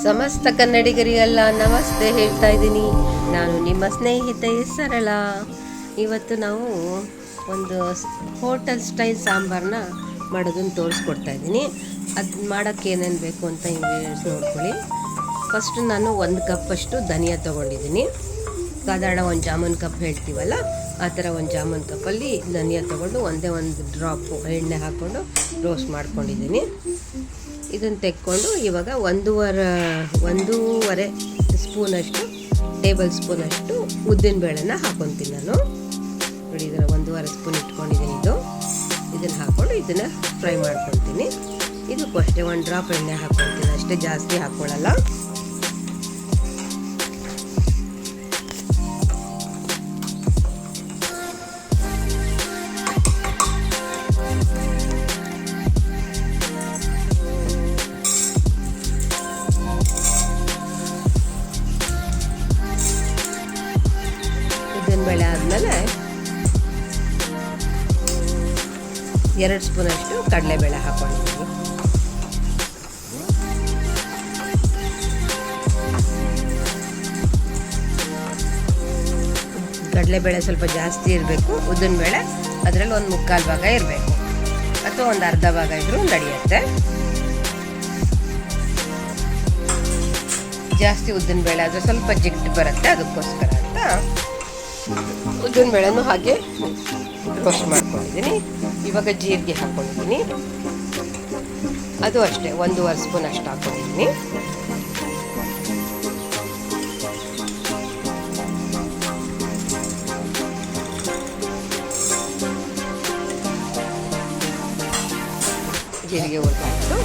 ಸಮಸ್ತ ಕನ್ನಡಿಗರಿಗೆಲ್ಲ ನಮಸ್ತೆ ಹೇಳ್ತಾ ಇದ್ದೀನಿ. ನಾನು ನಿಮ್ಮ ಸ್ನೇಹಿತೆ ಸರಳ. ಇವತ್ತು ನಾವು ಒಂದು ಹೋಟೆಲ್ ಸ್ಟೈಲ್ ಸಾಂಬಾರನ್ನ ಮಾಡೋದನ್ನು ತೋರಿಸ್ಕೊಡ್ತಾ ಇದ್ದೀನಿ. ಅದು ಮಾಡೋಕ್ಕೆ ಏನೇನು ಬೇಕು ಅಂತ ಇಂಗ್ರೀಡಿಯೆಂಟ್ಸ್ ನೋಡ್ಕೊಳ್ಳಿ. ಫಸ್ಟು ನಾನು 1 ಕಪ್ಪಷ್ಟು ಧನಿಯಾ ತೊಗೊಂಡಿದ್ದೀನಿ. ಸಾಧಾರಣ ಒಂದು ಜಾಮೂನ್ ಕಪ್ ಹೇಳ್ತೀವಲ್ಲ, ಆ ಥರ ಒಂದು ಜಾಮೂನ್ ಕಪ್ಪಲ್ಲಿ ಧನಿಯಾ ತೊಗೊಂಡು ಒಂದೇ ಒಂದು ಡ್ರಾಪು ಎಣ್ಣೆ ಹಾಕ್ಕೊಂಡು ರೋಸ್ಟ್ ಮಾಡ್ಕೊಂಡಿದ್ದೀನಿ. ಇದನ್ನು ತೆಕ್ಕೊಂಡು ಇವಾಗ ಒಂದೂವರೆ ಸ್ಪೂನಷ್ಟು ಟೇಬಲ್ ಸ್ಪೂನಷ್ಟು ಉದ್ದಿನಬೇಳೆನ ಹಾಕ್ಕೊತೀನಿ ನಾನು. ನೋಡಿ, ಇದನ್ನು 1.5 ಸ್ಪೂನ್ ಇಟ್ಕೊಂಡಿದ್ದೀನಿ. ಇದನ್ನು ಹಾಕ್ಕೊಂಡು ಇದನ್ನು ಫ್ರೈ ಮಾಡ್ಕೊತೀನಿ. ಇದಕ್ಕೂ ಅಷ್ಟೇ 1 ಡ್ರಾಪ್ ಎಣ್ಣೆ ಹಾಕ್ಕೊತೀನಿ ಅಷ್ಟೇ, ಜಾಸ್ತಿ ಹಾಕ್ಕೊಳ್ಳಲ್ಲ. ಬೇಳೆ ಆದಮೇಲೆ 2 ಸ್ಪೂನಷ್ಟು ಕಡಲೆಬೇಳೆ ಹಾಕ್ಕೊಂಡಿದ್ದೀನಿ. ಕಡಲೆಬೇಳೆ ಸ್ವಲ್ಪ ಜಾಸ್ತಿ ಇರಬೇಕು, ಉದ್ದಿನಬೇಳೆ ಅದರಲ್ಲಿ 1/4 ಭಾಗ ಇರಬೇಕು, ಅಥವಾ ಒಂದು ಅರ್ಧ ಭಾಗ ಇದ್ರೂ ನಡೆಯುತ್ತೆ. ಜಾಸ್ತಿ ಉದ್ದಿನಬೇಳೆ ಆದರೆ ಸ್ವಲ್ಪ ಜಿಡ್ಡು ಬರುತ್ತೆ, ಅದಕ್ಕೋಸ್ಕರ ಅಂತ ಉದ್ದಿನಬೇಳೆನೂ ಹಾಗೆ ರೋಸ್ಟ್ ಮಾಡ್ಕೊಂಡಿದ್ದೀನಿ. ಇವಾಗ ಜೀರಿಗೆ ಹಾಕ್ಕೊಂಡಿದ್ದೀನಿ, ಅದು ಅಷ್ಟೇ 1.5 ಸ್ಪೂನ್ ಅಷ್ಟು ಹಾಕ್ಕೊಂಡಿದ್ದೀನಿ. ಜೀರಿಗೆ ಹುರಿದಾಯಿತು.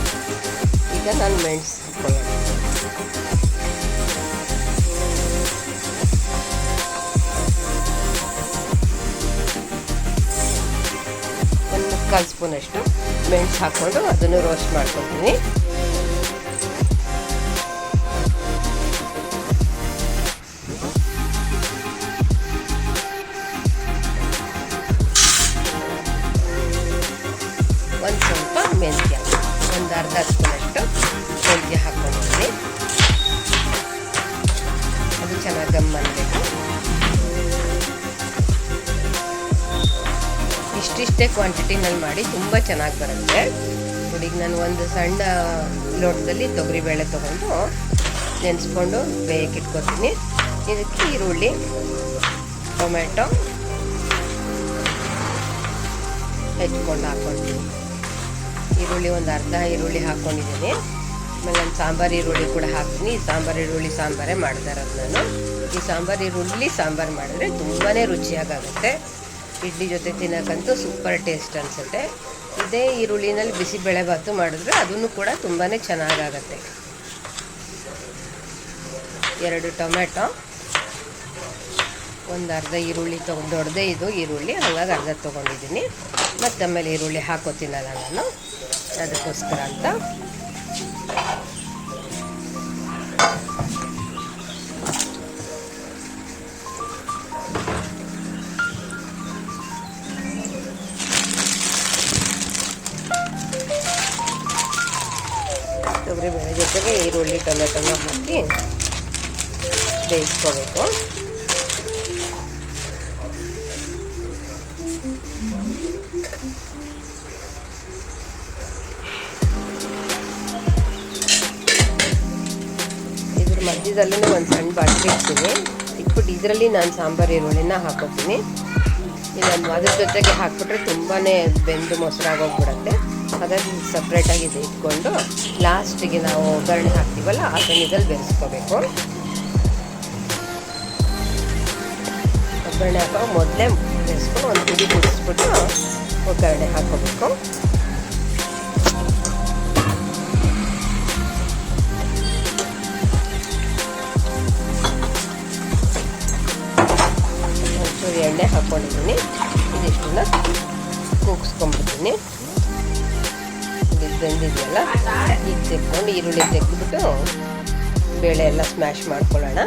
ಈಗ ನಾನು ಮೆಣಸು ಹಾಕ್ಕೊಳ್ಳೋಣ. ಕಾಲು ಸ್ಪೂನಷ್ಟು ಮೆಣಸು ಹಾಕ್ಕೊಂಡು ಅದನ್ನು ರೋಸ್ಟ್ ಮಾಡ್ಕೊತೀನಿ. ಒಂದು ಸ್ವಲ್ಪ ಮೆಂತ್ಯ, ಒಂದು ಅರ್ಧ ಸ್ಪೂನಷ್ಟು ಮೆಂತ್ಯ ಹಾಕ್ಕೊಂಡಿದ್ದೀನಿ. ಅದು ಚೆನ್ನಾಗಿ ಗಮ್ ಮಾಡಬೇಕು. ಇಷ್ಟಿಷ್ಟೇ ಕ್ವಾಂಟಿಟಿನಲ್ಲಿ ಮಾಡಿ ತುಂಬ ಚೆನ್ನಾಗಿ ಬರುತ್ತೆ. ನೋಡಿ, ಈಗ ನಾನು ಒಂದು ಸಣ್ಣ ಲೋಟದಲ್ಲಿ ತೊಗರಿಬೇಳೆ ತೊಗೊಂಡು ನೆನೆಸ್ಕೊಂಡು ಬೇಯಕ್ಕೆ ಇಟ್ಕೊತೀನಿ. ಇದಕ್ಕೆ ಈರುಳ್ಳಿ, ಟೊಮೆಟೊ ಹೆಚ್ಕೊಂಡು ಹಾಕ್ಕೊಳ್ತೀನಿ. ಈರುಳ್ಳಿ ಒಂದು ಅರ್ಧ ಈರುಳ್ಳಿ ಹಾಕ್ಕೊಂಡಿದ್ದೀನಿ. ಆಮೇಲೆ ನಾನು ಸಾಂಬಾರು ಈರುಳ್ಳಿ ಕೂಡ ಹಾಕ್ತೀನಿ. ಈ ಸಾಂಬಾರು ಈರುಳ್ಳಿ ಸಾಂಬಾರೇ ಮಾಡ್ತಾ ಇರೋದು ನಾನು. ಈ ಸಾಂಬಾರು ಈರುಳ್ಳಿ ಸಾಂಬಾರು ಮಾಡಿದ್ರೆ ತುಂಬಾ ರುಚಿಯಾಗುತ್ತೆ. ಇಡ್ಲಿ ಜೊತೆ ತಿನ್ನೋಕ್ಕಂತೂ ಸೂಪರ್ ಟೇಸ್ಟ್ ಅನಿಸುತ್ತೆ. ಇದೇ ಈರುಳ್ಳಿನಲ್ಲಿ ಬಿಸಿಬೇಳೆ ಭಾತು ಮಾಡಿದ್ರೆ ಅದನ್ನು ಕೂಡ ತುಂಬಾ ಚೆನ್ನಾಗಾಗತ್ತೆ. 2 ಟೊಮೆಟೊ, ಒಂದು ಅರ್ಧ ಈರುಳ್ಳಿ ದೊಡ್ಡದೇ ಇದು ಈರುಳ್ಳಿ, ಹಾಗಾಗಿ ಅರ್ಧ ತೊಗೊಂಡಿದ್ದೀನಿ. ಮತ್ತು ಆಮೇಲೆ ಈರುಳ್ಳಿ ಹಾಕೋತೀನಲ್ಲ ನಾನು, ಅದಕ್ಕೋಸ್ಕರ ಅಂತ. ತೊಗರಿಬೇಳೆ ಜೊತೆಗೆ ಈರುಳ್ಳಿ ಟೊಮೆಟೊನ ಹಾಕಿ ಬೇಯಿಸ್ಕೋಬೇಕು. ಇದ್ರ ಮಧ್ಯದಲ್ಲೂ ಒಂದು ಸಣ್ಣ ಬಾಟ್ಲಿ ಇಟ್ಬಿಟ್ಟು ಇದರಲ್ಲಿ ನಾನು ಸಾಂಬಾರು ಈರುಳ್ಳಿನ ಹಾಕೋತೀನಿ. ಇದನ್ನು ಅದ್ರ ಜೊತೆಗೆ ಹಾಕ್ಬಿಟ್ರೆ ತುಂಬಾ ಬೆಂದು ಮೊಸರಾಗೋಗ್ಬಿಡುತ್ತೆ. ಹಾಗಾಗಿ ಸಪ್ರೇಟಾಗಿ ಇದು ಇಟ್ಕೊಂಡು ಲಾಸ್ಟಿಗೆ ನಾವು ಒಗ್ಗರಣೆ ಹಾಕ್ತೀವಲ್ಲ ಆ ಸಮಯದಲ್ಲಿ ಬೆರೆಸ್ಕೋಬೇಕು. ಒಗ್ಗರಣೆ ಹಾಕೋ ಮೊದಲೇ ಬೆರೆಸ್ಕೊಂಡು ಒಂದು ಕುದಿ ಕುದಿಸ್ಬಿಟ್ಟು ಒಗ್ಗರಣೆ ಹಾಕ್ಕೋಬೇಕು. ಒಂಚೂರು ಎಣ್ಣೆ ಹಾಕ್ಕೊಂಡಿದ್ದೀನಿ. ಇದಿಷ್ಟನ್ನ ಕೂಗಿಸ್ಕೊಂಡ್ಬಿಡ್ತೀನಿ. ಬೆಂದಿದೆಯಲ್ಲ, ಈಗ ತೆಕ್ಕೊಂಡು ಈರುಳ್ಳಿ ತೆಗೆದ್ಬಿಟ್ಟು ಬೇಳೆ ಎಲ್ಲ ಸ್ಮ್ಯಾಶ್ ಮಾಡ್ಕೊಳ್ಳೋಣ.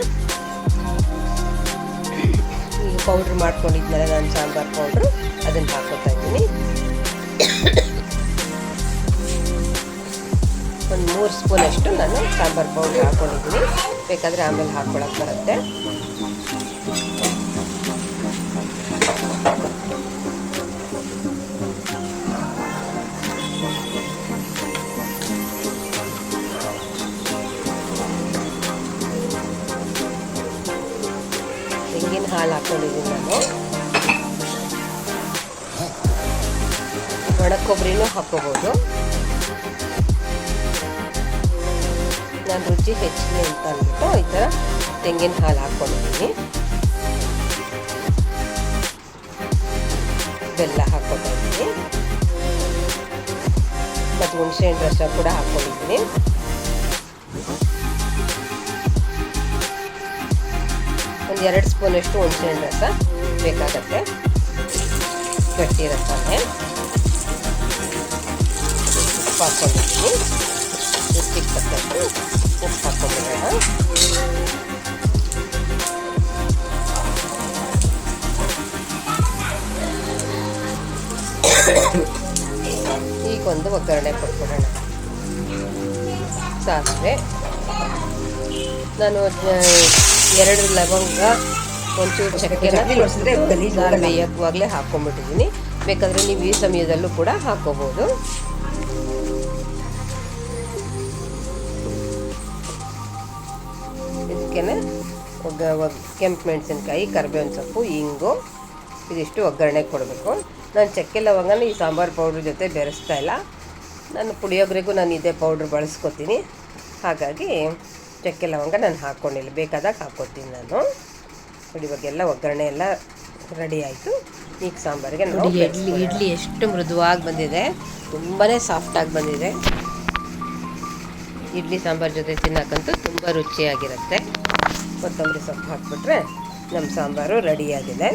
ಈಗ ಪೌಡ್ರ್ ಮಾಡ್ಕೊಂಡಿದ್ಮೇಲೆ ನಾನು ಸಾಂಬಾರು ಪೌಡ್ರು ಅದನ್ನು ಹಾಕೋತಾ ಇದ್ದೀನಿ. ಒಂದು 3 ಸ್ಪೂನಷ್ಟು ನಾನು ಸಾಂಬಾರು ಪೌಡ್ರ್ ಹಾಕ್ಕೊಂಡಿದ್ದೀನಿ. ಬೇಕಾದರೆ ಆಮೇಲೆ ಹಾಕ್ಕೊಳಕ್ಕೆ ಬರುತ್ತೆ. ತೆಂಗಿನ ಹಾಲು ಹಾಕ್ಕೊಂಡಿದ್ದೀನಿ ನಾನು. ಒಣ ಕೊಬ್ಬರಿನೂ ಹಾಕ್ಕೋಬೋದು. ನಾನು ರುಚಿ ಹೆಚ್ಚಿಗೆ ಅಂತ ಅಂದ್ಬಿಟ್ಟು ಈ ಥರ ತೆಂಗಿನ ಹಾಲು ಹಾಕ್ಕೊಂಡಿದ್ದೀನಿ. ಬೆಲ್ಲ ಹಾಕ್ಕೊತಾ ಇದ್ದೀನಿ ಮತ್ತು ಹುಣಸೆಹಣ್ಣು ರಸ ಕೂಡ ಹಾಕ್ಕೊಂಡಿದ್ದೀನಿ. ಒಂದು 2 ಸ್ಪೂನಷ್ಟು ಹುಣಸೆಹಣ್ಣು ರಸ ಬೇಕಾಗತ್ತೆ, ಗಟ್ಟಿ ರಸನೇ. ಉಪ್ಪು ಹಾಕ್ಕೊಂಡಿದ್ದೀನಿ. ರುಚಿಗೆ ತಕ್ಕಷ್ಟು ಉಪ್ಪು ಹಾಕ್ಕೊಂಡಿರೋಣ. ಈಗ ಒಂದು ಒಗ್ಗರಣೆ ಕೊಟ್ಬಿಡೋಣ. ಸಾಸಿವೆ, ನಾನು 2 ಲವಂಗ, ಒಂಚೂರು ಚಕ್ಕೆನ ಸಾರು ಬೇಯೋಕ್ವಾಗಲೇ ಹಾಕ್ಕೊಂಡ್ಬಿಟ್ಟಿದ್ದೀನಿ. ಬೇಕಾದರೆ ನೀವು ಈ ಸಮಯದಲ್ಲೂ ಕೂಡ ಹಾಕ್ಕೋಬೋದು. ಇದಕ್ಕೆ ಕೆಂಪು ಮೆಣಸಿನ್ಕಾಯಿ, ಕರಿಬೇವಿನ ಸೊಪ್ಪು, ಇಂಗು ಇದಿಷ್ಟು ಒಗ್ಗರಣೆ ಕೊಡಬೇಕು. ನಾನು ಚಕ್ಕೆ ಲವಂಗನ ಈ ಸಾಂಬಾರು ಪೌಡ್ರ್ ಜೊತೆ ಬೆರೆಸ್ತಾ ಇಲ್ಲ. ನಾನು ಪುಳಿಯೋಗರೆಗೂ ನಾನು ಇದೇ ಪೌಡ್ರ್ ಬಳಸ್ಕೊತೀನಿ. ಹಾಗಾಗಿ ಚಕ್ಕೆ ಲವಂಗ ನಾನು ಹಾಕ್ಕೊಂಡಿಲ್ಲ, ಬೇಕಾದಾಗ ಹಾಕ್ಕೊತೀನಿ ನಾನು. ಇವಾಗೆಲ್ಲ ಒಗ್ಗರಣೆ ಎಲ್ಲ ರೆಡಿ ಆಯಿತು. ಈಗ ಸಾಂಬಾರಿಗೆ ನಾವು ಇಡ್ಲಿ ಎಷ್ಟು ಮೃದುವಾಗಿ ಬಂದಿದೆ, ತುಂಬಾ ಸಾಫ್ಟಾಗಿ ಬಂದಿದೆ. ಇಡ್ಲಿ ಸಾಂಬಾರು ಜೊತೆ ತಿನ್ನೋಕ್ಕಂತೂ ತುಂಬ ರುಚಿಯಾಗಿರುತ್ತೆ. ಕೊತ್ತಂಬರಿ ಸೊಪ್ಪು ಹಾಕ್ಬಿಟ್ರೆ ನಮ್ಮ ಸಾಂಬಾರು ರೆಡಿಯಾಗಿದೆ.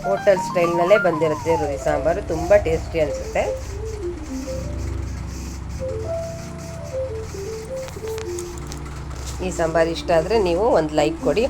ಹೋಟೆಲ್ ಸ್ಟೈಲ್ನಲ್ಲೇ ಬಂದಿರುತ್ತೆ ಈ ಸಾಂಬಾರು. ತುಂಬ ಟೇಸ್ಟಿ ಅನಿಸುತ್ತೆ. ಈ ಸಾಂಬಾರು ಇಷ್ಟ ಆದರೆ ನೀವು ಒಂದು ಲೈಕ್ ಕೊಡಿ.